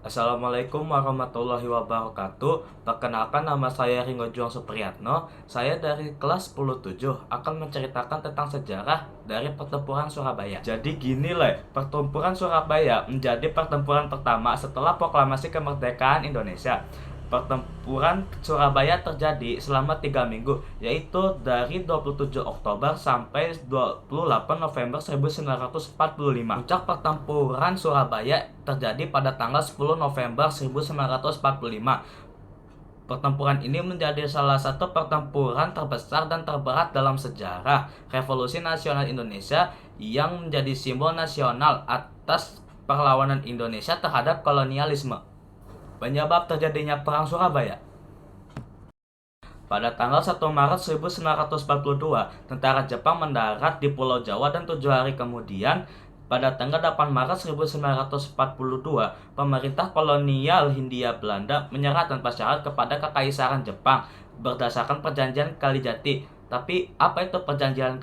Assalamualaikum warahmatullahi wabarakatuh. Perkenalkan, nama saya Ringo Juang Supriyatno. Saya dari kelas 10-7 akan menceritakan tentang sejarah dari pertempuran Surabaya. Jadi gini lah, pertempuran Surabaya menjadi pertempuran pertama setelah proklamasi kemerdekaan Indonesia. Pertempuran Surabaya terjadi selama 3 minggu, yaitu dari 27 Oktober sampai 28 November 1945. Puncak pertempuran Surabaya terjadi pada tanggal 10 November 1945. Pertempuran ini menjadi salah satu pertempuran terbesar dan terberat dalam sejarah Revolusi Nasional Indonesia, yang menjadi simbol nasional atas perlawanan Indonesia terhadap kolonialisme. Penyebab terjadinya Perang Surabaya. Pada tanggal 1 Maret 1942, tentara Jepang mendarat di Pulau Jawa, dan 7 hari kemudian, pada tanggal 8 Maret 1942, pemerintah kolonial Hindia Belanda menyerah tanpa syarat kepada Kekaisaran Jepang berdasarkan Perjanjian Kalijati. Tapi apa itu Perjanjian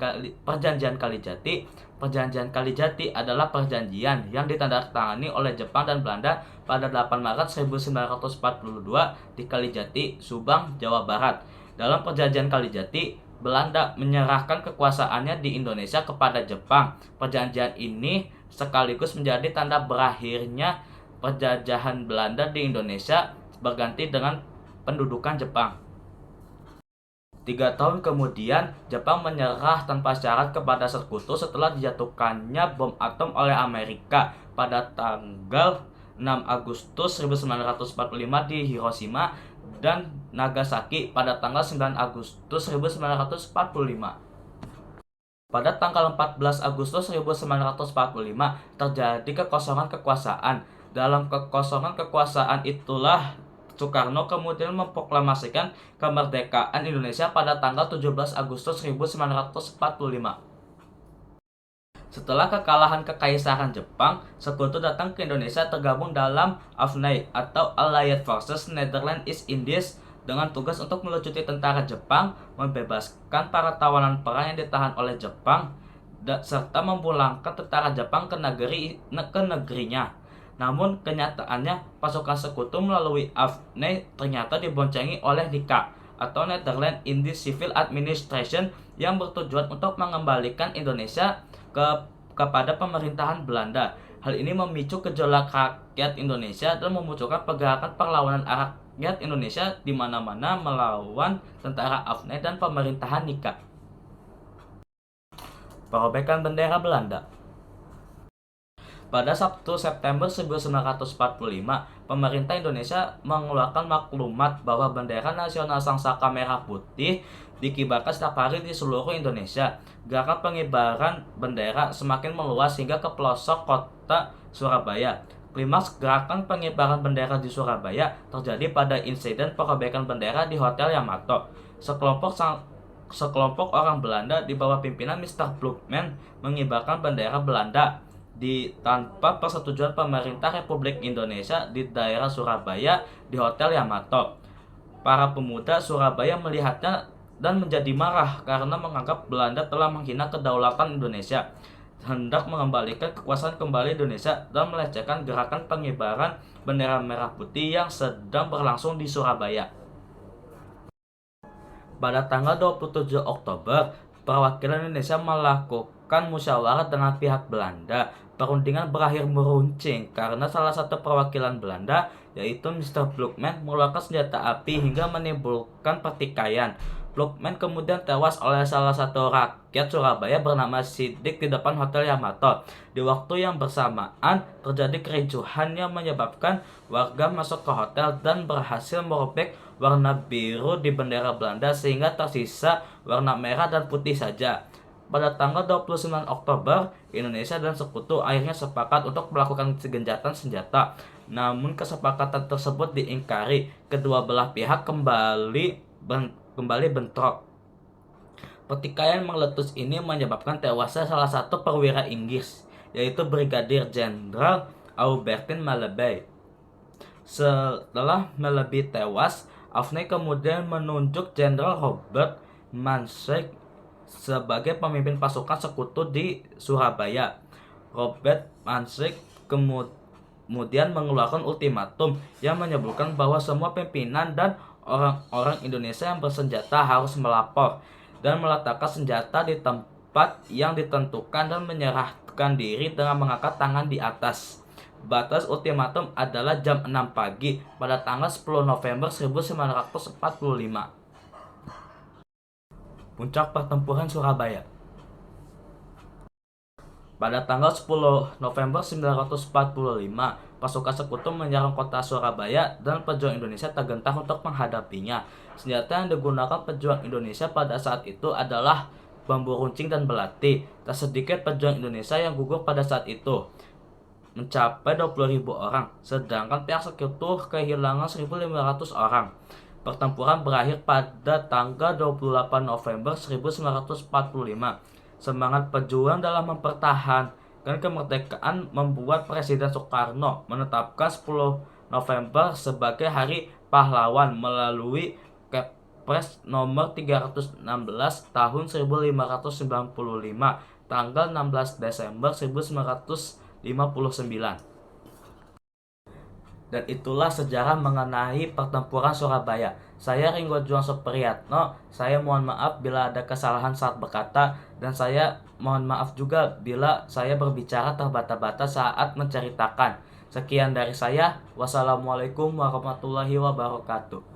Kalijati? Perjanjian Kalijati adalah perjanjian yang ditandatangani oleh Jepang dan Belanda pada 8 Maret 1942 di Kalijati, Subang, Jawa Barat. Dalam Perjanjian Kalijati, Belanda menyerahkan kekuasaannya di Indonesia kepada Jepang. Perjanjian ini sekaligus menjadi tanda berakhirnya penjajahan Belanda di Indonesia, berganti dengan pendudukan Jepang. 3 tahun kemudian, Jepang menyerah tanpa syarat kepada Sekutu setelah dijatuhkannya bom atom oleh Amerika pada tanggal 6 Agustus 1945 di Hiroshima dan Nagasaki pada tanggal 9 Agustus 1945. Pada tanggal 14 Agustus 1945 terjadi kekosongan kekuasaan. Dalam kekosongan kekuasaan itulah Soekarno kemudian memproklamasikan kemerdekaan Indonesia pada tanggal 17 Agustus 1945. Setelah kekalahan Kekaisaran Jepang, Sekutu datang ke Indonesia tergabung dalam AFNI atau Allied Forces Netherlands East Indies dengan tugas untuk melucuti tentara Jepang, membebaskan para tawanan perang yang ditahan oleh Jepang, serta memulangkan tentara Jepang ke negerinya. Namun kenyataannya, pasukan Sekutu melalui AFNI ternyata diboncengi oleh NICA atau Netherlands Indies Civil Administration, yang bertujuan untuk mengembalikan Indonesia kepada pemerintahan Belanda. Hal ini memicu gejolak rakyat Indonesia dan memunculkan pergerakan perlawanan rakyat Indonesia di mana-mana melawan tentara AFNI dan pemerintahan NICA. Perobekan bendera Belanda. Pada Sabtu September 1945, pemerintah Indonesia mengeluarkan maklumat bahwa bendera nasional Sangsaka Merah Putih dikibarkan setiap hari di seluruh Indonesia. Gerakan pengibaran bendera semakin meluas hingga ke pelosok kota Surabaya. Klimaks gerakan pengibaran bendera di Surabaya terjadi pada insiden perobekan bendera di Hotel Yamato. Sekelompok orang Belanda di bawah pimpinan Mr. Blokman mengibarkan bendera Belanda tanpa persetujuan pemerintah Republik Indonesia di daerah Surabaya di Hotel Yamato. Para pemuda Surabaya melihatnya dan menjadi marah karena menganggap Belanda telah menghina kedaulatan Indonesia, hendak mengembalikan kekuasaan kembali Indonesia, dan melecehkan gerakan pengibaran bendera merah putih yang sedang berlangsung di Surabaya. Pada tanggal 27 Oktober, perwakilan Indonesia melakukan musyawarah dengan pihak Belanda. Perundingan berakhir meruncing karena salah satu perwakilan Belanda, yaitu Mr. Blokman, mengeluarkan senjata api hingga menimbulkan pertikaian. Blokman kemudian tewas oleh salah satu rakyat Surabaya bernama Sidik di depan Hotel Yamato. Di waktu yang bersamaan, terjadi kericuhan yang menyebabkan warga masuk ke hotel dan berhasil merobek warna biru di bendera Belanda sehingga tersisa warna merah dan putih saja. Pada tanggal 29 Oktober, Indonesia dan Sekutu akhirnya sepakat untuk melakukan gencatan senjata. Namun kesepakatan tersebut diingkari. Kedua belah pihak kembali bentrok. Pertikaian meletus ini menyebabkan tewasnya salah satu perwira Inggris, yaitu Brigadir Jenderal Aubertin Mallaby. Setelah Mallaby tewas, AFNI kemudian menunjuk Jenderal Robert Mansfield sebagai pemimpin pasukan Sekutu di Surabaya. Robert Mansfield kemudian mengeluarkan ultimatum yang menyebutkan bahwa semua pimpinan dan orang-orang Indonesia yang bersenjata harus melapor dan meletakkan senjata di tempat yang ditentukan dan menyerahkan diri dengan mengangkat tangan di atas. Batas ultimatum adalah jam 6 pagi pada tanggal 10 November 1945. Puncak pertempuran Surabaya. Pada tanggal 10 November 1945, pasukan sekutu menyerang kota Surabaya dan pejuang Indonesia tergentang untuk menghadapinya. Senjata yang digunakan pejuang Indonesia pada saat itu adalah bambu runcing dan belati. Tak sedikit pejuang Indonesia yang gugur pada saat itu, mencapai 20.000 orang, sedangkan pihak sekutu kehilangan 1.500 orang. Pertempuran berakhir pada tanggal 28 November 1945. Semangat pejuang dalam mempertahankan kemerdekaan membuat Presiden Soekarno menetapkan 10 November sebagai Hari Pahlawan melalui Kepres nomor 316 tahun 1595 tanggal 16 Desember 1959. Dan itulah sejarah mengenai pertempuran Surabaya. Saya Ringo Juang Supriyatno. Saya mohon maaf bila ada kesalahan saat berkata, dan saya mohon maaf juga bila saya berbicara terbata-bata saat menceritakan. Sekian dari saya. Wassalamualaikum warahmatullahi wabarakatuh.